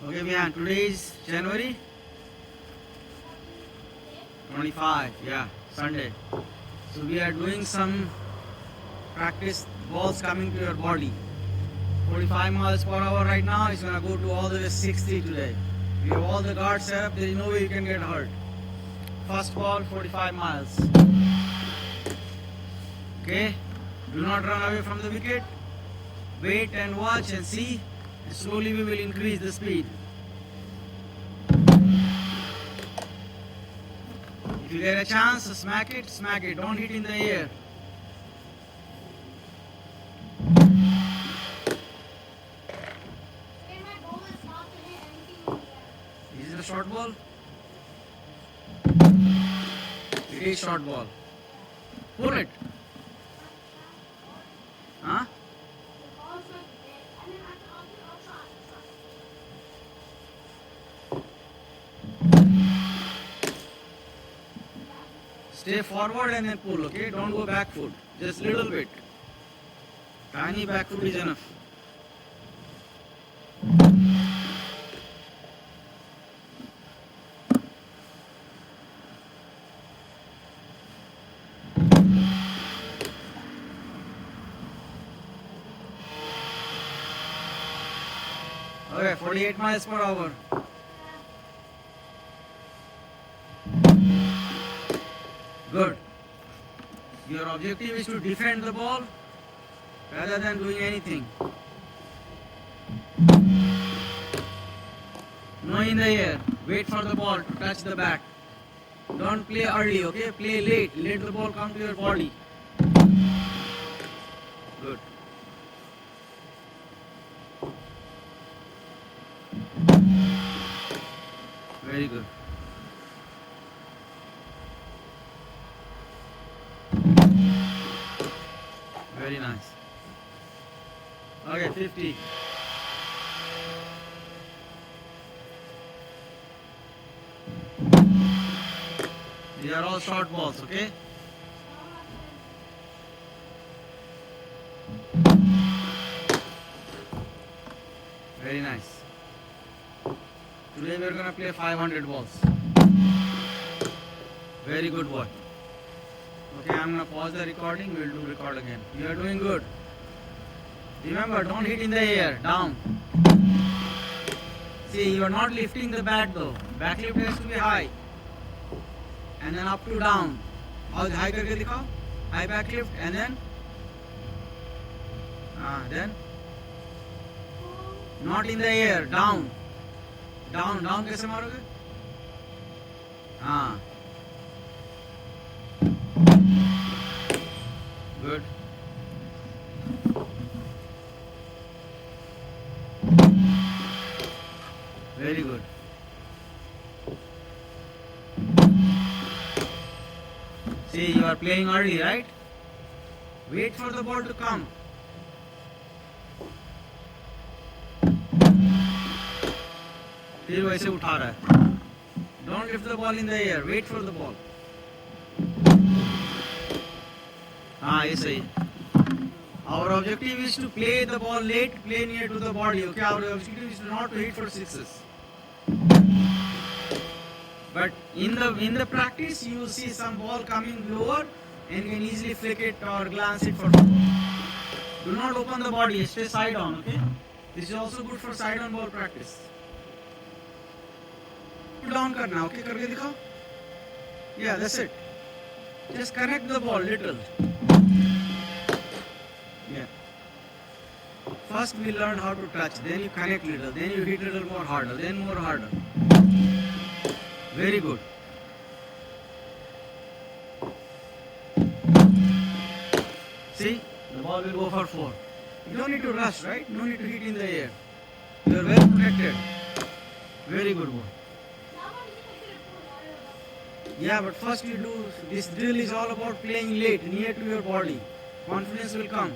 Okay, Vihan, today is January 25, yeah, Sunday. So we are doing some practice balls coming to your body. 45 miles per hour right now, it's gonna go to all the way 60 today. We have all the guards set up, there is no way you can get hurt. First ball, 45 miles. Okay, do not run away from the wicket. Wait and watch and see. And slowly we will increase the speed. If you get a chance, smack it, smack it. Don't hit in the air. Is it a short ball? It is short ball. Pull it. Huh? Stay forward and then pull, okay? Don't go back foot. Just little bit. Tiny back foot is enough. Okay, 48 miles per hour. Good. Your objective is to defend the ball rather than doing anything. No in the air. Wait for the ball to touch the bat. Don't play early, okay? Play late. Let the ball come to your body. Good. Very good. Very nice. Okay, 50. These are all short balls, okay? Very nice. Today we are going to play 500 balls. Very good boy. Okay, I'm going to pause the recording. We'll do record again. You are doing good. Remember, don't hit in the air. Down. See, you are not lifting the bat though. Back lift has to be high. And then up to down. All high करके दिखाओ. High back lift and then. Then. Not in the air. Down. Down. Down कैसे मारोगे? Good. Very good. See, you are playing early, right? Wait for the ball to come. फिर वैसे उठा रहा है. Don't lift the ball in the air. Wait for the ball. ये सही. Our objective is to play the ball late, play near to the body. Okay, our objective is not to hit for sixes. But in the practice, you will see some ball coming lower, and you can easily flick it or glance it for four. Do not open the body. Stay side on. Okay, this is also good for side on ball practice. Pull down करना. Okay, करके दिखाओ. Yeah, that's it. Just connect the ball little. Yeah. First we learn how to touch, then you connect little, then you hit little more harder, then more harder. Very good. See, the ball will go for 4. You don't need to rush, right? No need to hit in the air. You are well protected. Very good boy. Yeah, but first you do, this drill is all about playing late, near to your body. Confidence will come.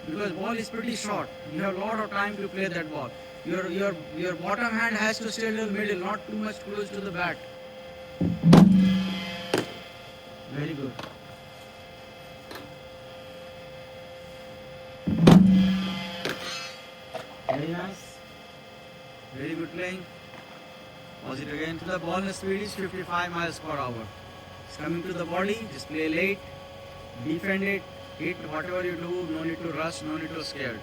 Because ball is pretty short. You have a lot of time to play that ball. Your bottom hand has to stay in the middle, not too much close to the bat. Very good. the ball, the speed is 55 miles per hour. It's coming to the body, just play late, defend it, hit whatever you do, no need to rush, no need to scared.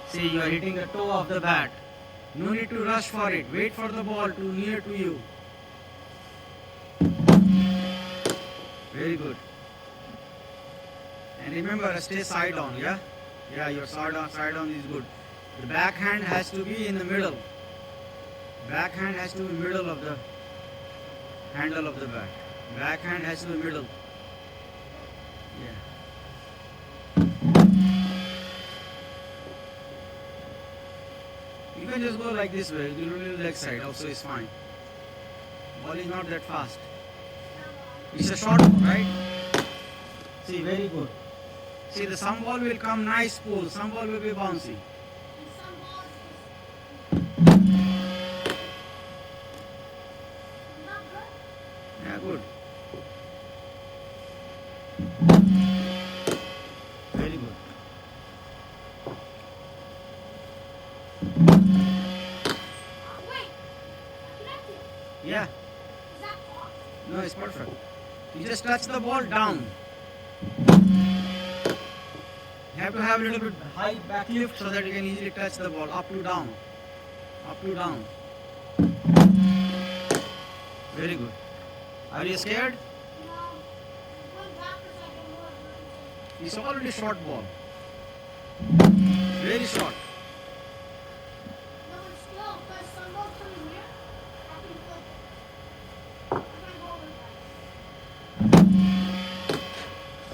See, you are hitting the toe of the bat. No need to rush for it. Wait for the ball to near to you. Very good. And remember, stay side on, yeah? Yeah, your side on is good. The backhand has to be in the middle. Backhand has to be middle of the handle of the bat. Backhand has to be middle. Yeah. You can just go like this way, little leg side also is fine. Ball is not that fast. It's a short ball, right? See, very good. See, the some ball will come nice pull, some ball will be bouncy. Yeah, good. Very good. Yeah. No, it's perfect. You just touch the ball down. You have to have a little bit high back lift so that you can easily touch the ball up to down. Up to down. Very good. Are you scared? It's already short ball. Very short.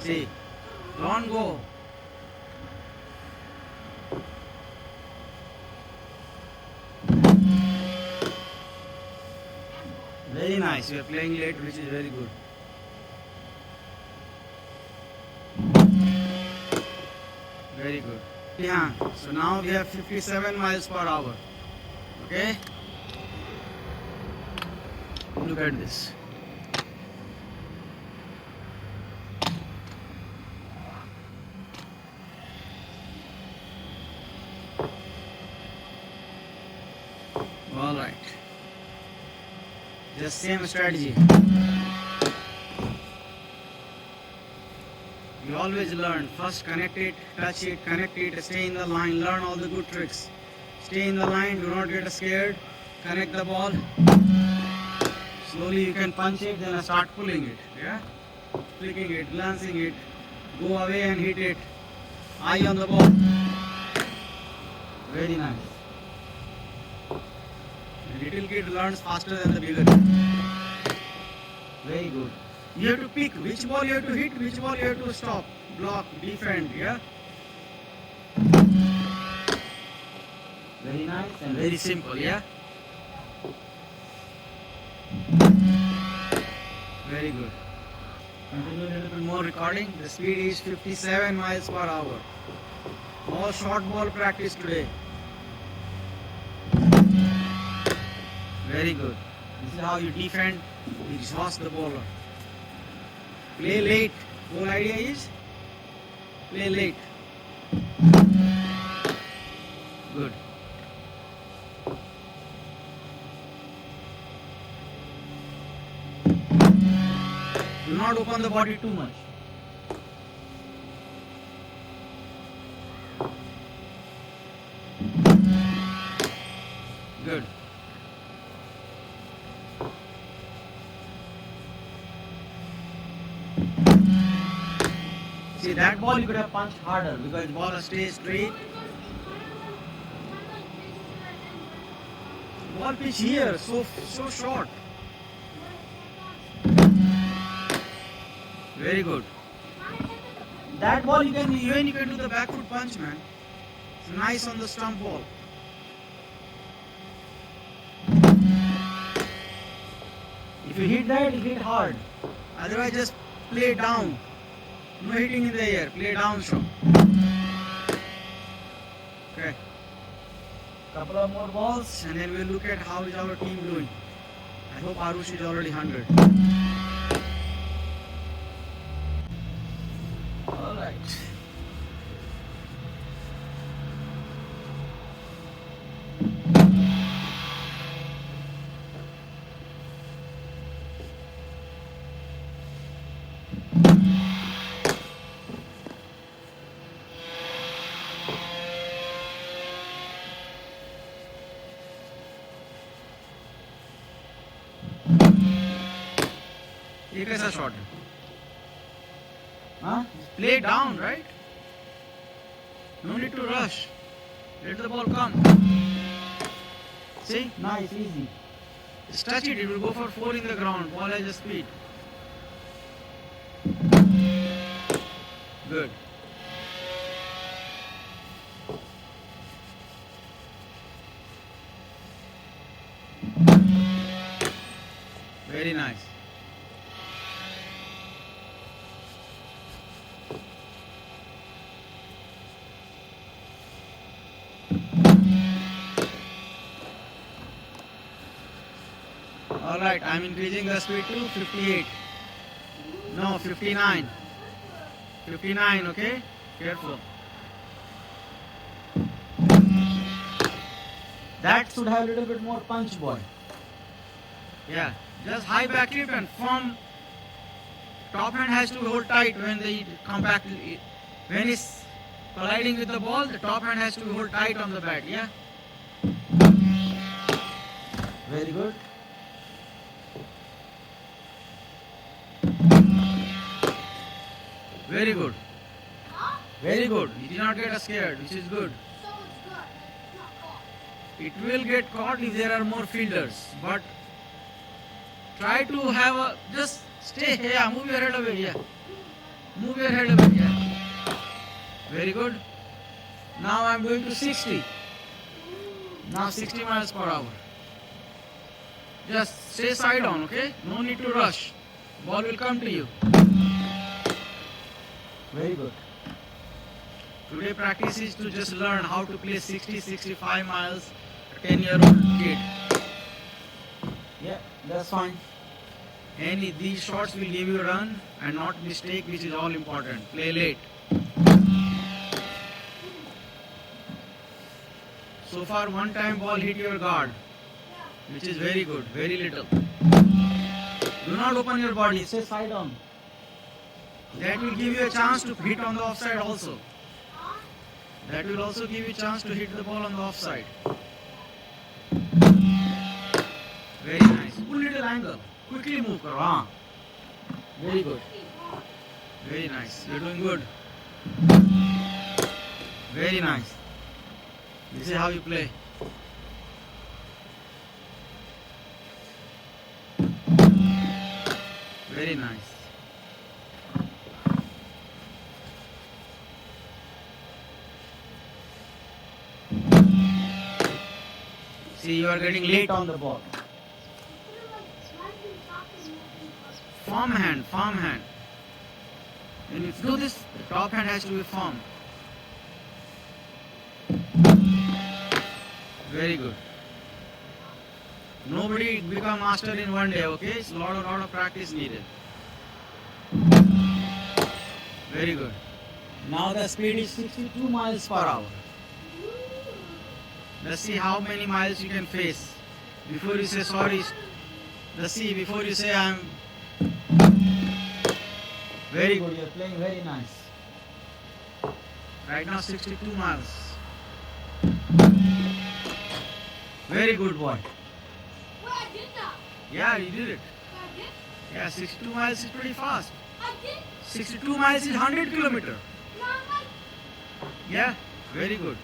See, don't go. Very nice. You are playing late, which is very good. Very good. Yeah. So now we have 57 miles per hour. Okay. Look at this. All right. Just same strategy. You always learn. First connect it, touch it, connect it, stay in the line, learn all the good tricks. Stay in the line, do not get scared. Connect the ball. Slowly you can punch it, then start pulling it. Yeah? Flicking it, glancing it. Go away and hit it. Eye on the ball. Very nice. The little kid learns faster than the bigger kid. Very good. You have to pick which ball you have to hit, which ball you have to stop, block, defend, yeah? Very nice and very simple, yeah? Very good. Continue a little bit more recording. The speed is 57 miles per hour. All short ball practice today. Very good. This is how you defend, you exhaust the bowler. Play late. Whole idea is play late. Good. Do not open the body too much. Good. See, that ball you could have punched harder because the ball stays straight. Ball pitch here, so short. Very good. That ball you can do the back foot punch, man. It's nice on the stump ball. If you hit that, you hit hard. Otherwise, just play down. No hitting in the air. Play down shot. Okay. Couple of more balls, and then we'll look at how is our team doing. I hope Arush is already 100. All right. ये कैसा shot है? हाँ? Play down, right? No need to rush. Let the ball come. See? Nice, easy. Just touch it. It will go for 4 in the ground. Ball has a speed. Good. Very nice. Alright, I'm increasing the speed to 58. No, 59. 59, okay? Careful. That should have a little bit more punch, boy. Yeah, just high back grip and firm. Top hand has to hold tight when the compact. When it's colliding with the ball, the top hand has to hold tight on the bat. Yeah. Very good. Very good. Very good. You did not get scared, which is good. It will get caught if there are more fielders, but try to have a just stay here. Move your head away. Yeah. Move your head away. Yeah. Very good. Now I'm going to 60. Now 60 miles per hour. Just stay side on, okay? No need to rush. Ball will come to you. Very good. Today practice is to just learn how to play 60-65 miles a 10-year-old kid. Yeah, that's fine. And these shots will give you a run and not mistake, which is all important. Play late. So far, one time ball hit your guard, which is very good, very little. Do not open your body, stay side on. That will give you a chance to hit on the offside also. That will also give you a chance to hit the ball on the offside. Very nice. Pull little angle. Quickly move, karo. Haan. Very good. Very nice. You're doing good. Very nice. This is how you play. Very nice. See, you are getting late on the ball. Firm hand, firm hand. When you do this, the top hand has to be firm. Very good. Nobody become master in one day, okay? It's a lot of practice needed. Very good. Now the speed is 62 miles per hour. Let's see how many miles you can face. Before you say sorry, let's see, before you say I'm... Very good, you're playing very nice. Right now 62 miles. Very good boy. Well, I did that. Yeah, you did it. I did. Yeah, 62 miles is pretty fast. I did. 62 miles is 100 kilometers. No, I'm like, Yeah, very good.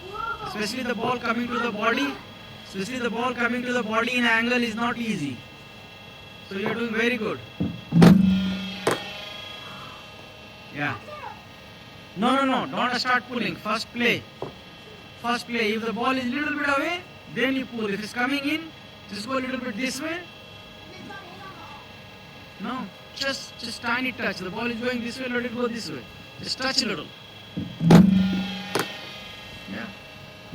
whoa. Especially the ball coming to the body. Especially the ball coming to the body in angle is not easy. So you're doing very good. Yeah. No. Don't start pulling. First play. First play. If the ball is a little bit away, then you pull. If it's coming in, just go a little bit this way. No. Just tiny touch. The ball is going this way, let it go this way. Just touch a little. Yeah.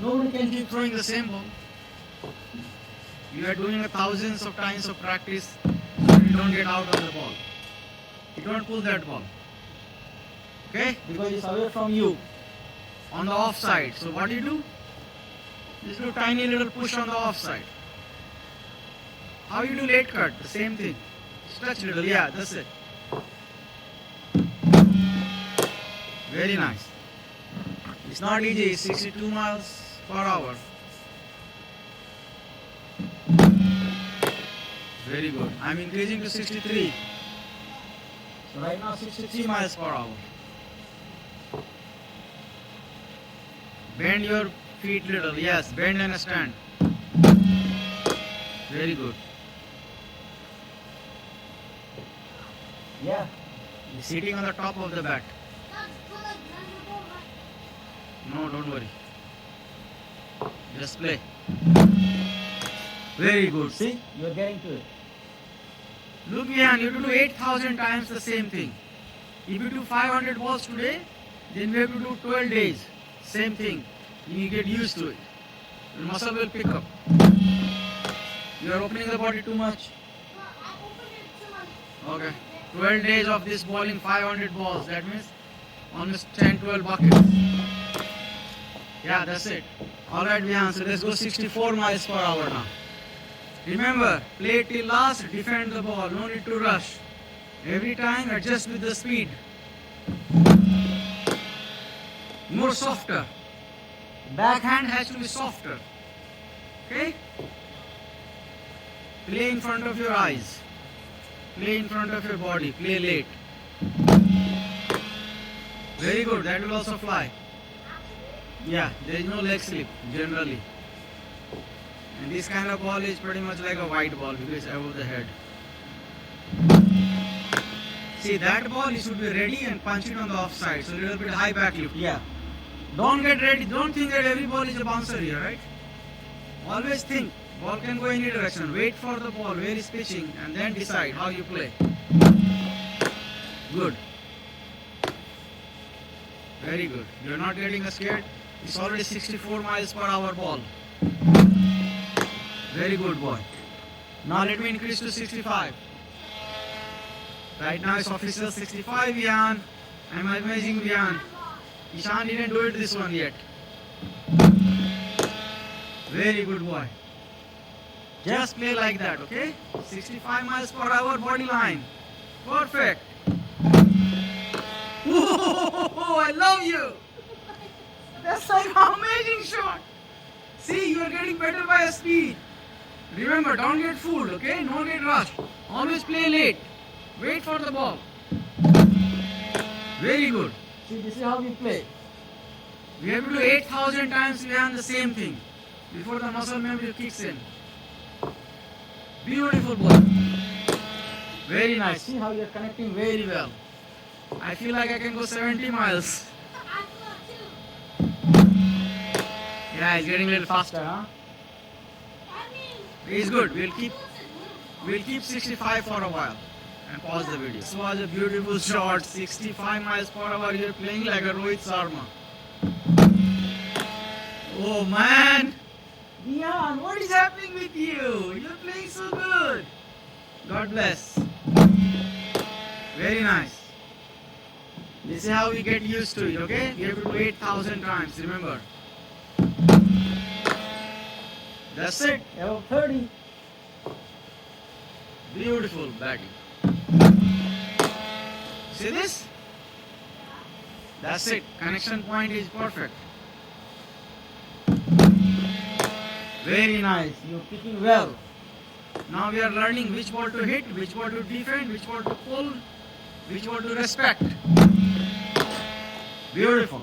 Nobody can keep throwing the same ball. You are doing thousands of times of practice, so you don't get out on the ball. You don't pull that ball. Okay? Because it's away from you. On the offside. So what do? Just do tiny little push on the offside. How you do late cut? The same thing. Just touch a little. Yeah, that's it. Very nice. It's not easy. It's 62 miles per hour. Very good. I'm increasing to 63. So right now 63 miles per hour. Bend your feet little. Yes, bend and stand. Very good. Yeah. You're sitting on the top of the bat. That's for like vulnerable, right? No, don't worry. Just play. Very good. See? You're getting to it. Look, Ian, you have to do 8,000 times the same thing. If you do 500 balls today, then we have to do 12 days. Same thing. You get used to it. Your muscle will pick up. You are opening the body too much. Well, I opened it to like. Okay. 12 days of this bowling 500 balls. That means almost 10, 12 buckets. Yeah, that's it. Alright, Vihan, so let's go 64 miles per hour now. Remember, play till last, defend the ball, no need to rush. Every time adjust with the speed. More softer. Backhand has to be softer. Okay? Play in front of your eyes. Play in front of your body. Play late. Very good, that will also fly. Yeah, there is no leg slip generally. And this kind of ball is pretty much like a white ball because it's above the head. See, that ball you should be ready and punch it on the offside. So a little bit high back lift. Yeah. Don't get ready. Don't think that every ball is a bouncer here, right? Always think. Ball can go any direction. Wait for the ball where it's pitching and then decide how you play. Good. Very good. You're not getting scared. It's already 64 miles per hour ball. Very good, boy. Now let me increase to 65. Right now it's official 65, Vian. I'm amazing, Vian. Ishan didn't do it this one yet. Very good, boy. Just play like that, okay? 65 miles per hour body line. Perfect. Whoa, I love you. That's like an amazing shot. See, you are getting better by a speed. Remember, don't get fooled, okay? Don't get rushed. Always play late. Wait for the ball. Very good. See, this is how we play. We have to do 8,000 times behind the same thing before the muscle memory kicks in. Beautiful ball. Very nice. See how you're connecting very well. I feel like I can go 70 miles. I thought too. Yeah, it's getting a little faster, huh? I mean. It's good. We'll keep 65 for a while and pause the video. This was a beautiful shot. 65 miles per hour. You're playing like a Rohit Sharma. Oh man! Dian, what is happening with you? You're playing so good. God bless. Very nice. This is how we get used to it, okay? We have to do 8,000 times, remember. That's it. Above 30. Beautiful batting. See this? That's it. Connection point is perfect. Very nice. You're picking well. Now we are learning which ball to hit, which ball to defend, which ball to pull, which ball to respect. Beautiful.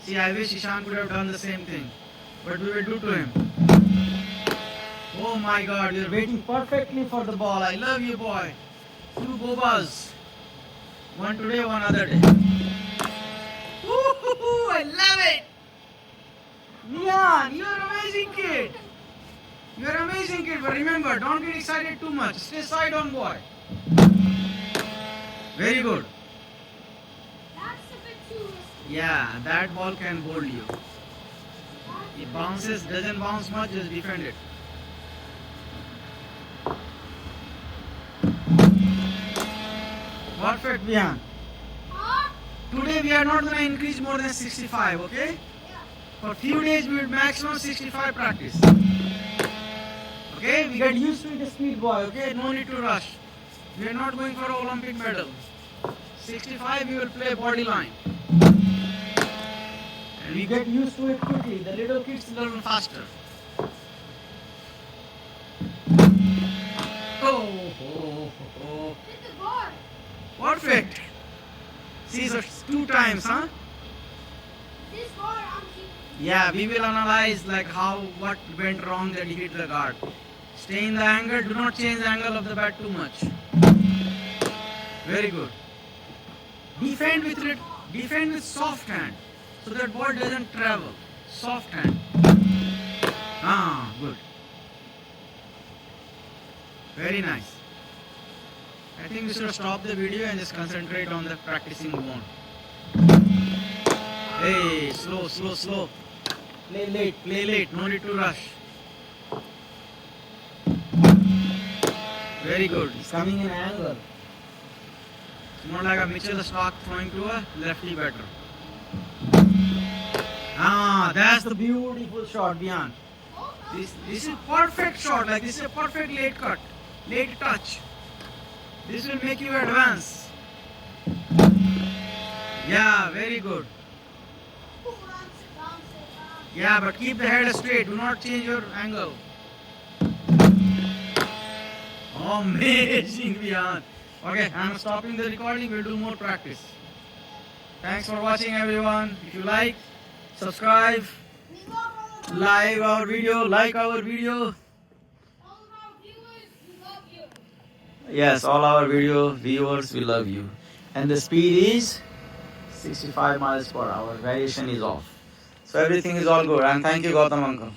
See, I wish Ishan could have done the same thing. But we will do to him. Oh my God, you're waiting perfectly for the ball. I love you, boy. Two bobas. One today, one other day. Woo-hoo-hoo, I love it. Mian, you're an amazing kid. You're an amazing kid, but remember, don't get excited too much. Stay side on, boy. Very good. That's a bit too risky. Yeah, that ball can hold you. It bounces, doesn't bounce much, just defend it. Perfect, Vihan. Huh? Today we are not going to increase more than 65, okay? Yeah. For few days we will maximum 65 practice. Okay, we get used to the speed, boy, okay? No need to rush. We are not going for an Olympic medal. 65 we will play body line. And we get used to it quickly. The little kids learn faster. oh. Hit the guard. Perfect. See, so it's 2 times, huh? This guard, I'm keeping. Yeah, we will analyze like what went wrong that he hit the guard. Stay in the angle. Do not change the angle of the bat too much. Very good. Defend with soft hand, so that ball doesn't travel. Soft hand. Ah, good. Very nice. I think we should stop the video and just concentrate on the practicing one. Hey, slow. Play late. No need to rush. Very good. It's coming in angle. It's more like a Mitchell Starc throwing to a lefty batter. Ah, that's the beautiful shot, Bian. This is perfect shot. Like this is a perfect late cut, late touch. This will make you advance. Yeah, very good. Yeah, but keep the head straight. Do not change your angle. Amazing, Bian. Okay, I'm stopping the recording. We'll do more practice. Thanks for watching, everyone. If you like, subscribe, like our video. All of our viewers, we love you. Yes, all our video viewers, we love you. And the speed is 65 miles per hour. Variation is off. So everything is all good. And thank you, Gautam uncle.